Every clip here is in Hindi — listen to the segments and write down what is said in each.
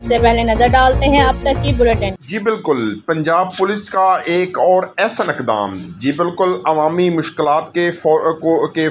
से पहले नजर डालते हैं अब तक की बुलेटिन। जी बिल्कुल, पंजाब पुलिस का एक और ऐसा इक़दाम, जी बिल्कुल, अवामी मुश्किलात के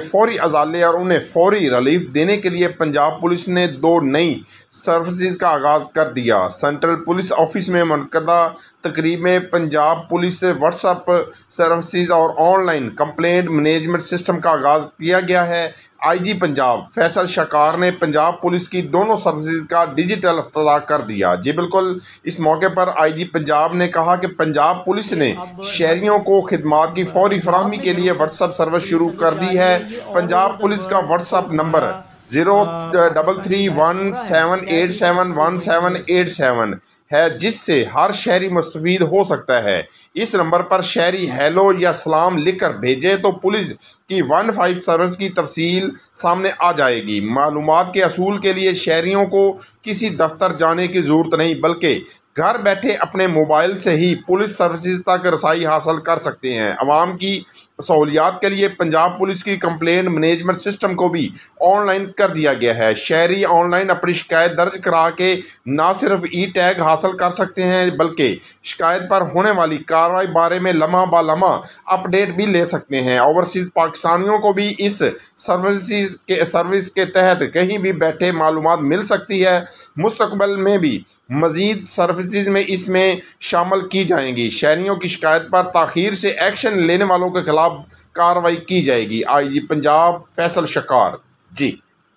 फौरी अजाले और उन्हें फौरी रिलीफ देने के लिए पंजाब पुलिस ने 2 नई सर्विसेज का आगाज़ कर दिया। सेंट्रल पुलिस ऑफिस में मुनक़दा तकरीब में पंजाब पुलिस से व्हाट्सएप सर्विसेज और ऑनलाइन कंप्लेंट मैनेजमेंट सिस्टम का आगाज़ किया गया है। आईजी पंजाब फैसल शकार ने पंजाब पुलिस की दोनों सर्विसेज का डिजिटल इफ्तिताह कर दिया। जी बिल्कुल, इस मौके पर आईजी पंजाब ने कहा कि पंजाब पुलिस ने शहरियों को खिदमात की फौरी फराहमी के लिए व्हाट्सएप सर्विस शुरू कर दी है। पंजाब पुलिस का व्हाट्सएप नंबर 0331787177 है, जिससे हर शहरी मुस्तफ़ीद हो सकता है। इस नंबर पर शहरी हेलो या सलाम लिखकर भेजे तो पुलिस की 15 सर्विस की तफसील सामने आ जाएगी। मालूमात के असूल के लिए शहरियों को किसी दफ्तर जाने की ज़रूरत नहीं, बल्कि घर बैठे अपने मोबाइल से ही पुलिस सर्विसेज तक रसाई हासिल कर सकते हैं। आवाम की सहूलियात के लिए पंजाब पुलिस की कंप्लेंट मैनेजमेंट सिस्टम को भी ऑनलाइन कर दिया गया है। शहरी ऑनलाइन अपनी शिकायत दर्ज करा के ना सिर्फ ई टैग हासिल कर सकते हैं, बल्कि शिकायत पर होने वाली कार्रवाई बारे में लम्हा ब लम्हा अपडेट भी ले सकते हैं। ओवरसीज पाकिस्तानियों को भी इस सर्विस के तहत कहीं भी बैठे मालूमात मिल सकती है। मुस्तकबिल में भी मज़ीद सर्विसेज में इसमें शामिल की जाएंगी। शहरियों की शिकायत पर ताख़ीर से एक्शन लेने वालों के खिलाफ कार्रवाई की जाएगी। आईजी पंजाब फैसल शकार। जी,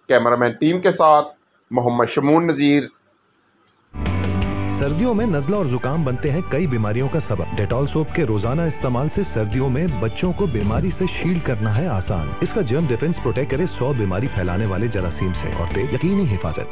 कैमरामैन टीम के साथ मोहम्मद शमून नज़ीर। सर्दियों में नज़ला और जुकाम बनते हैं कई बीमारियों का सबब। डेटॉल सोप के रोजाना इस्तेमाल से सर्दियों में बच्चों को बीमारी से शील्ड करना है आसान। इसका जर्म डिफेंस प्रोटेक्ट करे 100 बीमारी फैलाने वाले जरासीम से और दे यकीनी हिफाजत।